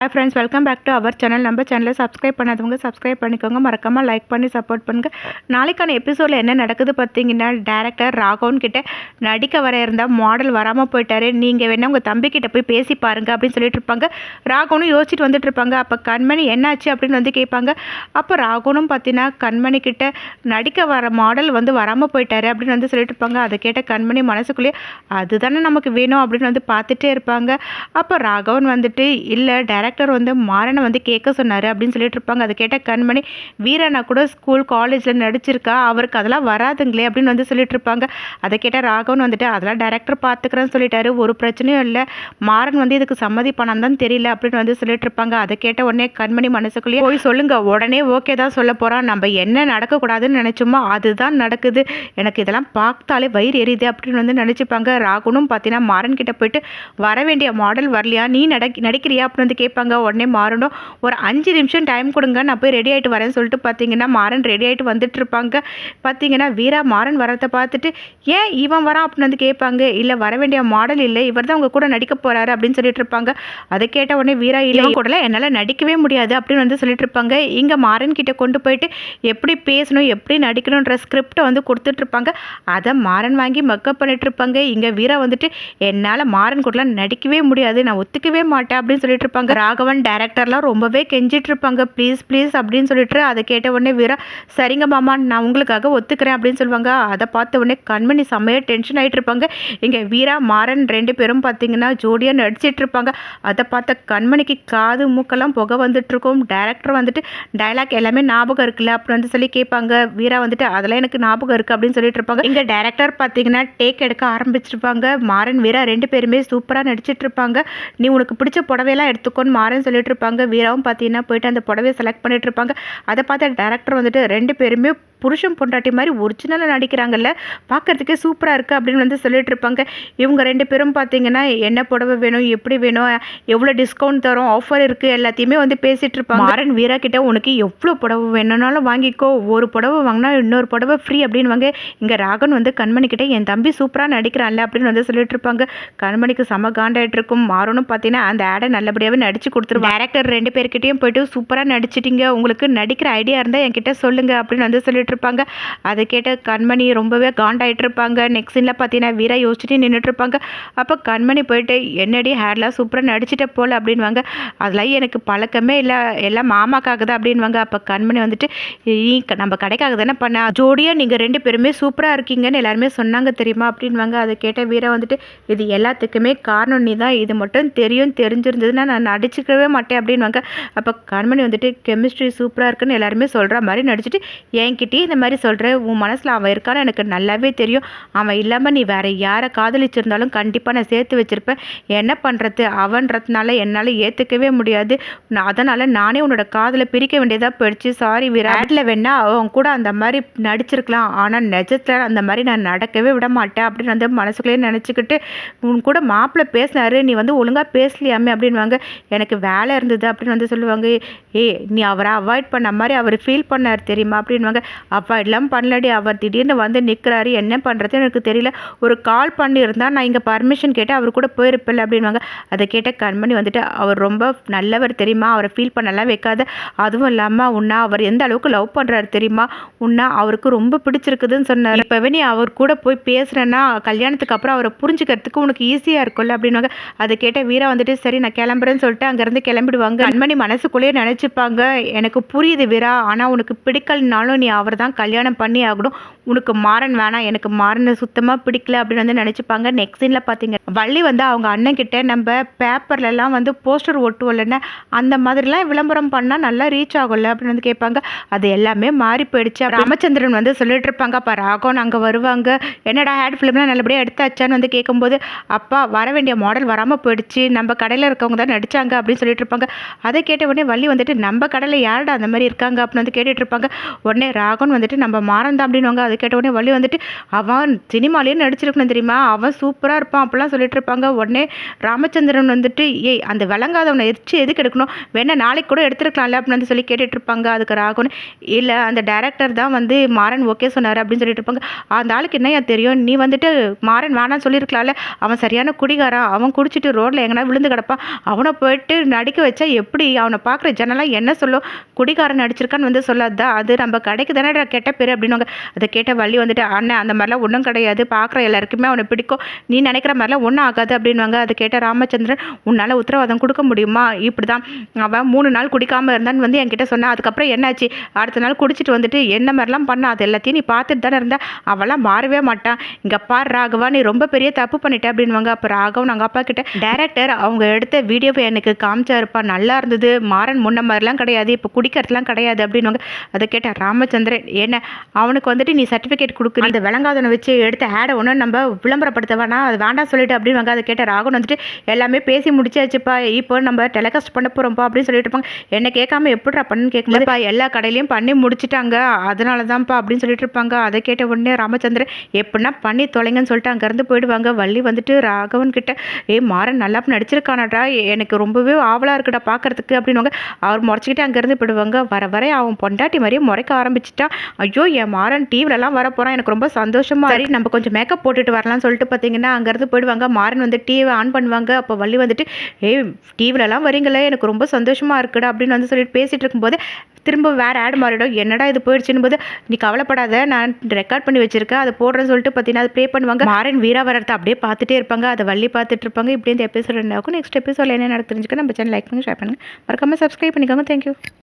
Hi friends, welcome back to our channel. நம்ம சேனலை subscribe பண்ணாதவங்க சப்ஸ்கிரைப் பண்ணிக்கோங்க. மறக்காமல் லைக் பண்ணி சப்போர்ட் பண்ணுங்கள். நாளைக்கான எபிசோடில் என்ன நடக்குது பார்த்தீங்கன்னா, டேரக்டர் ராகவன் கிட்ட நடிக்க வர இருந்தால் மாடல் வராமல் போயிட்டாரு, நீங்கள் வேணா உங்கள் தம்பிக்கிட்ட போய் பேசி பாருங்க அப்படின்னு சொல்லிட்டு இருப்பாங்க. ராகவனும் யோசிச்சுட்டு வந்துட்டு இருப்பாங்க. அப்போ கண்மணி என்னாச்சு அப்படின்னு வந்து கேட்பாங்க. அப்போ ராகவனும் பார்த்தீங்கன்னா கண்மணி கிட்ட நடிக்க வர மாடல் வந்து வராமல் போயிட்டாரு அப்படின்னு வந்து சொல்லிட்டு இருப்பாங்க. அதை கேட்ட கண்மணி மனசுக்குள்ளேயே அதுதானே நமக்கு வேணும் அப்படின்னு வந்து பார்த்துட்டே இருப்பாங்க. அப்போ ராகவன் வந்துட்டு இல்லை டேரக்டர் வந்து மாறனை வந்து கேட்க சொன்னார் அப்படின்னு சொல்லிட்டு இருப்பாங்க. அதை கேட்ட கண்மணி, வீரனா கூட ஸ்கூல் காலேஜில் நடிச்சிருக்கா, அவருக்கு அதெல்லாம் வராதுங்களே அப்படின்னு வந்து சொல்லிட்டு இருப்பாங்க. அதை கேட்ட ராகவன் வந்துட்டு அதெல்லாம் டேரக்டர் பார்த்துக்கிறேன்னு சொல்லிட்டாரு, ஒரு பிரச்சனையும் இல்லை, மாறன் வந்து இதுக்கு சம்மதி பண்ணான்னு தான் தெரியல அப்படின்னு வந்து சொல்லிட்டு இருப்பாங்க. அதை கேட்ட உடனே கண்மணி மனசுக்குள்ளேயே போய் சொல்லுங்க, உடனே ஓகே தான் சொல்ல போகிறான், நம்ம என்ன நடக்கக்கூடாதுன்னு நினச்சோமோ அதுதான் நடக்குது, எனக்கு இதெல்லாம் பார்த்தாலே வயிறு எரியுது அப்படின்னு வந்து நினச்சிப்பாங்க. ராகவனும் பார்த்தீங்கன்னா மாறன் கிட்ட போயிட்டு வர வேண்டிய மாடல் வரலையா, நீ நடிக்கிறியா அப்படின்னு வந்து கேட்பாங்க. உடனே மாறனும் ஒரு 5 நிமிஷம் டைம் கொடுங்க, நான் போய் ரெடி ஆகிட்டு வரேன்னு சொல்லிட்டு பார்த்தீங்கன்னா மாறன் ரெடி ஆகிட்டு வந்துட்டு இருப்பாங்க. பார்த்தீங்கன்னா வீரா மாறன் வரதை பார்த்துட்டு ஏன் இவன் வரான் அப்படின்னு வந்து கேட்பாங்க. இல்லை வர வேண்டிய மாடல் இல்லை, இவர் தான் உங்க கூட நடிக்க போறாரு அப்படின்னு சொல்லிட்டு இருப்பாங்க. அதை கேட்ட உடனே வீரா இல்லை கூட என்னால் நடிக்கவே முடியாது அப்படின்னு வந்து சொல்லிட்டு இருப்பாங்க. இங்கே மாறன் கிட்ட கொண்டு போயிட்டு எப்படி பேசணும் எப்படி நடிக்கணுன்ற ஸ்கிரிப்டை வந்து கொடுத்துட்டு இருப்பாங்க. அதை மாறன் வாங்கி மக்கப் பண்ணிட்டு இருப்பாங்க. இங்கே வீரா வந்துட்டு என்னால் மாறன் கூடலாம் நடிக்கவே முடியாது, நான் ஒத்துக்கவே மாட்டேன் அப்படின்னு சொல்லிட்டு இருப்பாங்க. ராகவன் டேரக்டர்லாம் ரொம்பவே கெஞ்சிட்டு இருப்பாங்க, ப்ளீஸ் ப்ளீஸ் அப்படின்னு சொல்லிட்டு. அதை கேட்ட உடனே வீரா சரிங்க மாமா நான் உங்களுக்காக ஒத்துக்கிறேன் அப்படின்னு சொல்லுவாங்க. அதை பார்த்த உடனே கண்மணி செம்மையாக டென்ஷன் ஆகிட்டு இருப்பாங்க. இங்கே வீரா மாறன் 2 பேரும் பார்த்தீங்கன்னா ஜோடியாக நடிச்சிட்டு இருப்பாங்க. அதை பார்த்த கண்மணிக்கு காது மூக்கெல்லாம் புகை வந்துட்டு இருக்கும். டேரக்டர் வந்துட்டு டைலாக் எல்லாமே ஞாபகம் இருக்குல்ல அப்படின்னு வந்து சொல்லி கேட்பாங்க. வீரா வந்துட்டு அதெல்லாம் எனக்கு ஞாபகம் இருக்குது அப்படின்னு சொல்லிட்டு இருப்பாங்க. இங்கே டேரக்டர் பார்த்தீங்கன்னா டேக் எடுக்க ஆரம்பிச்சிருப்பாங்க. மாறன் வீரா 2 பேருமே சூப்பராக நடிச்சிட்டு இருப்பாங்க. நீ உனக்கு பிடிச்ச புடவையெல்லாம் எடுத்துக்கோன்னு மாறன் சொல்லிட்டு இருப்பாங்க. வீராவும் பார்த்தீங்கன்னா போயிட்டு அந்த புடவையை செலக்ட் பண்ணிட்டு இருப்பாங்க. அதை பார்த்த டேரக்டர் வந்துட்டு 2 பேருமே புருஷன் பொண்டாட்டி மாதிரி ஒரிஜினலாக நடிக்கிறாங்கல்ல, பார்க்கறதுக்கே சூப்பராக இருக்குது அப்படின்னு வந்து சொல்லிட்டு இருப்பாங்க. இவங்க 2 பேரும் பார்த்தீங்கன்னா என்ன புடவை வேணும், எப்படி வேணும், எவ்வளோ டிஸ்கவுண்ட் தரும், ஆஃபர் இருக்குது, எல்லாத்தையுமே வந்து பேசிகிட்டு இருப்பாங்க. மாறன் வீரா கிட்ட உனக்கு எவ்வளோ புடவை வேணும்னாலும் வாங்கிக்கோ, ஒரு புடவை வாங்கினா இன்னொரு புடவை ஃப்ரீ அப்படின்வாங்க. இங்கே ராகவன் வந்து கண்மணி கிட்ட என் தம்பி சூப்பராக நடிக்கிறான்ல அப்படின்னு வந்து சொல்லிட்டு இருப்பாங்க. கண்மணிக்கு செம காண்டாயிட்டு இருக்கும். மாறனும் பார்த்தீங்கன்னா அந்த ஆடை நல்லபடியாகவே நடிச்சு கொடுத்துருவாங்க. டேரக்டர் 2 பேர்கிட்டையும் போயிட்டு சூப்பராக நடிச்சிட்டிங்க, உங்களுக்கு நடிக்கிற ஐடியா இருந்தால் என்கிட்ட சொல்லுங்க அப்படின்னு வந்து சொல்லிட்டு இருப்பாங்க. அதை கேட்ட கண்மணி ரொம்பவே காண்டாயிட்டு இருப்பாங்க. நெக்ஸ்ட் சீனில் பார்த்தீங்கன்னா வீரா யோசிச்சுட்டு நின்றுட்டு இருப்பாங்க. அப்போ கண்மணி போயிட்டு என்னடி ஹேர்லாம் சூப்பராக நடிச்சிட்ட போல அப்படின்வாங்க. அதெல்லாம் எனக்கு பழக்கமே இல்லை, எல்லாம் மாமாக்காக தான் அப்படின்வாங்க. அப்போ கண்மணி வந்துட்டு நம்ம கடைக்காக தானே பண்ண, ஜோடியாக நீங்கள் 2 பேருமே சூப்பராக இருக்கீங்கன்னு எல்லாருமே சொன்னாங்க தெரியுமா அப்படின்வாங்க. அதை கேட்ட வீரா வந்துட்டு இது எல்லாத்துக்குமே காரணம் நீ தான், இது மட்டும் தெரிஞ்சிருந்ததுன்னா நான் நடிச்சுக்கவே மாட்டேன் அப்படின்வாங்க. அப்போ கண்மணி வந்துட்டு கெமிஸ்ட்ரி சூப்பராக இருக்குன்னு எல்லாருமே சொல்கிற மாதிரி நடிச்சுட்டு என்கிட்டயே இந்த மாதிரி சொல்கிற, உன் மனசில் அவன் இருக்கான்னு எனக்கு நல்லாவே தெரியும், அவன் இல்லாமல் நீ வேறு யாரை காதலிச்சிருந்தாலும் கண்டிப்பாக நான் சேர்த்து வச்சுருப்பேன், என்ன பண்ணுறது, அவன்றதுனால என்னால் ஏற்றுக்கவே முடியாது, அதனால் நானே உன்னோட காதலை பிரிக்க வேண்டியதாக போயிடுச்சு, சாரி வீராட்டில் வேணா அவன் கூட அந்த மாதிரி நடிச்சிருக்கலாம், ஆனால் நிஜத்தில் அந்த மாதிரி நான் நடக்கவே விட மாட்டேன் அப்படின்னு வந்து மனசுக்குள்ளேயே நினச்சிக்கிட்டு, உன் கூட மாப்பிள்ளை பேசினாரு, நீ வந்து ஒழுங்காக பேசலையாமே அப்படின்வாங்க. எனக்கு வேலை இருந்தது அப்படின்னு வந்து சொல்லுவாங்க. நீ அவரை அவாய்ட் பண்ண மாதிரி அவர் ஃபீல் பண்ணார் தெரியுமா அப்படின்வாங்க. அவாய்ட்லாம் பண்ணலடி, அவர் திடீர்னு வந்து நிற்கிறாரு, என்ன பண்ணுறது எனக்கு தெரியல, ஒரு கால் பண்ணியிருந்தால் நான் இங்கே பர்மிஷன் கேட்டு அவர் கூட போயிருப்பில்ல அப்படின்வாங்க. அதை கேட்ட கண்மணி வந்துட்டு அவர் ரொம்ப நல்லவர் தெரியுமா, அவரை ஃபீல் பண்ணலாம் வைக்காத, அதுவும் இல்லாமல் உன்னை அவர் எந்த அளவுக்கு லவ் பண்ணுறாரு தெரியுமா, உன்னை அவருக்கு ரொம்ப பிடிச்சிருக்குதுன்னு சொன்னார், இப்போவே நீ அவர் கூட போய் பேசுகிறேன்னா கல்யாணத்துக்கு அப்புறம் அவரை புரிஞ்சுக்கிறதுக்கு உனக்கு ஈஸியாக இருக்கும்ல அப்படின்வாங்க. அதை கேட்ட வீரா வந்துட்டு சரி நான் கிளம்புறேன்னு சொல்லிட்டு அங்கேருந்து கிளம்பிடுவாங்க. கண்மணி மனசுக்குள்ளேயே நினச்சிப்பாங்க, எனக்கு புரியுது வீரா, ஆனால் உனக்கு பிடிக்கலனாலும் நீ அவர் தான் கல்யாணம் பண்ணி ஆகணும், உனக்கு மாறன் வேணாம், எனக்கு மாறனை சுத்தமாக பிடிக்கல அப்படின்னு வந்து நினச்சிப்பாங்க. நெக்ஸ்ட் சீனில் பார்த்தீங்க வள்ளி வந்து அவங்க அண்ணன் கிட்ட நம்ம பேப்பர்லலாம் வந்து போஸ்டர் ஒட்டுவோம்லன்னு, அந்த மாதிரிலாம் விளம்பரம் பண்ணால் நல்லா ரீச் ஆகும்ல அப்படின்னு வந்து கேட்பாங்க. அது எல்லாமே மாறி போயிடுச்சு. ராமச்சந்திரன் வந்து சொல்லிட்டு இருப்பாங்க. அப்போ ராகவன் அங்கே வருவாங்க. என்னடா ஹேட் ஃபிலிம்லாம் நல்லபடியாக எடுத்தாச்சான்னு வந்து கேட்கும்போது, அப்பா வர வேண்டிய மாடல் வராமல் போயிடுச்சு, நம்ம கடையில் இருக்கவங்க தான் நடித்தாங்க அப்படின்னு சொல்லிட்டு இருப்பாங்க. அதை கேட்ட உடனே வள்ளி வந்துட்டு நம்ம கடையில் யாருடா அந்த மாதிரி இருக்காங்க அப்படின்னு வந்து கேட்டுட்டு இருப்பாங்க. உடனே ராகவன் ராகவன் வந்துட்டு நம்ம மாறன் தான் அப்படின்வாங்க. அது கேட்ட உடனே வள்ளி வந்துட்டு அவன் சினிமாலேயே நடிச்சிருக்கணும் தெரியுமா, அவன் சூப்பராக இருப்பான் அப்படிலாம் சொல்லிட்டு இருப்பாங்க. உடனே ராமச்சந்திரன் வந்துட்டு ஏய் அந்த விளங்காதவனை எரிச்சு எதுக்கு எடுக்கணும், வேணா நாளைக்கு கூட எடுத்துருக்கலாம்ல அப்படின்னு வந்து சொல்லி கேட்டுட்டு இருப்பாங்க. அதுக்கு ராகவன் இல்லை அந்த டைரக்டர் தான் வந்து மாறன் ஓகே சொன்னார் அப்படின்னு சொல்லிட்டு இருப்பாங்க. அந்த ஆளுக்கு என்னையா தெரியும், நீ வந்துட்டு மாறன் வேணான்னு சொல்லியிருக்கலாம்ல, அவன் சரியான குடிகாரன், அவன் குடிச்சிட்டு ரோட்டில் எங்கன்னா விழுந்து கிடப்பான், அவனை போயிட்டு நடிக்க வச்சா எப்படி, அவனை பார்க்குற ஜனலாம் என்ன சொல்லும், குடிகாரன் நடிச்சிருக்கான்னு வந்து சொல்லாதா, அது நம்ம கடைக்கு தானே கெட்ட பேர் அப்படின்னுவாங்க. அதை கேட்ட வள்ளி வந்துட்டு அண்ணன் அந்த மாதிரிலாம் ஒன்றும் கிடையாது, பார்க்குற எல்லாருக்குமே அவனை பிடிக்கும், நீ நினைக்கிற மாதிரிலாம் ஒன்றும் ஆகாது அப்படின்வாங்க. அதை கேட்ட ராமச்சந்திரன் உன்னால் உத்தரவாதம் கொடுக்க முடியுமா, இப்படி தான் அவன் 3 நாள் குடிக்காமல் இருந்தான்னு வந்து என்கிட்ட சொன்னான், அதுக்கப்புறம் என்னாச்சு, அடுத்த நாள் குடிச்சிட்டு வந்துட்டு என்ன மாதிரிலாம் பண்ண, அது எல்லாத்தையும் நீ பார்த்துட்டு தானே இருந்தா, அவெல்லாம் மாறவே மாட்டான், இங்கே பார் ராகவா நீ ரொம்ப பெரிய தப்பு பண்ணிட்ட அப்படின்வாங்க. அப்போ ராகவன் அவங்க அப்பா கிட்ட டைரக்டர் அவங்க எடுத்த வீடியோவை எனக்கு காமிச்சாருப்பா, நல்லா இருந்தது, மாறன் முன்ன மாதிரிலாம் கிடையாது, இப்போ குடிக்கிறதுலாம் கிடையாது அப்படின்வாங்க. அதை கேட்ட ராமச்சந்திரன் என்ன அவனுக்கு வந்துட்டு நீ சர்டிஃபிகேட் கொடுக்குற, அந்த விளங்காதனை வச்சு எடுத்த ஆடை ஒன்று நம்ம விளம்பரப்படுத்த வேணாம், அது வேண்டாம் சொல்லிட்டு அப்படின்வாங்க. அதை கேட்ட ராகவன் வந்துட்டு எல்லாமே பேசி முடிச்சாச்சுப்பா, இப்போ நம்ம டெலிகாஸ்ட் பண்ண போகிறோம்ப்பா அப்படின்னு சொல்லிட்டு இருப்பாங்க. என்ன கேட்காம எப்படிடா பண்ணுன்னு கேட்கும்போதுப்பா எல்லா கடையிலையும் பண்ணி முடிச்சுட்டாங்க, அதனால தான்ப்பா அப்படின்னு சொல்லிட்டு இருப்பாங்க. அதை கேட்ட உடனே ராமச்சந்திரன் எப்படின்னா பண்ணி தொலைங்கன்னு சொல்லிட்டு அங்கேருந்து போயிடுவாங்க. வள்ளி வந்துட்டு ராகவன் கிட்ட மாறன் நல்லா நடிச்சிருக்கானடா, எனக்கு ரொம்பவே ஆவலாக இருக்குடா பார்க்கறதுக்கு அப்படின்வாங்க. அவர் முறைச்சிக்கிட்டு அங்கேருந்து போயிடுவாங்க. வர வர அவன் பொண்டாட்டி மாதிரியே முறைக்க ஆரம்பிச்சிட்டான். ஐயோ என் மாறன் டிவிலலாம் வர போகிறான், எனக்கு ரொம்ப சந்தோஷமா, சரி நம்ம கொஞ்சம் மேக்கப் போட்டுட்டு வரலாம்னு சொல்லிட்டு பார்த்தீங்கன்னா அங்கேருந்து போயிடுவாங்க. மாறன் வந்து டிவியை ஆன் பண்ணுவாங்க. அப்போ வள்ளி வந்துட்டு டிவிலலாம் வரீங்களே எனக்கு ரொம்ப சந்தோஷமா இருக்குடா அப்படின்னு வந்து சொல்லிட்டு பேசிட்டு இருக்கும்போது திரும்ப வேறு ஆட் மாறிடும். என்னடா இது போயிடுச்சுன்னு போது நீ கவலைப்படாத, நான் ரெக்கார்ட் பண்ணி வச்சிருக்கேன், அதை போடுறேன்னு சொல்லிட்டு பார்த்தீங்கன்னா அது ப்ளே பண்ணுவாங்க. மாறன் வீரா வரத்தை அப்படியே பார்த்துட்டே இருப்பாங்க. அதை வள்ளி பார்த்துட்டு இருப்பாங்க. இப்படி இந்த எபிசோட் என்ன ஆகும், நெக்ஸ்ட் எபிசோட் என்ன நடக்கு தெரிஞ்சுக்க நம்ம சேனல் லைக் பண்ணி ஷேர் பண்ணுங்கள், மறக்காமல் சப்ஸ்கிரைப் பண்ணிக்கோங்க. தேங்க்யூ.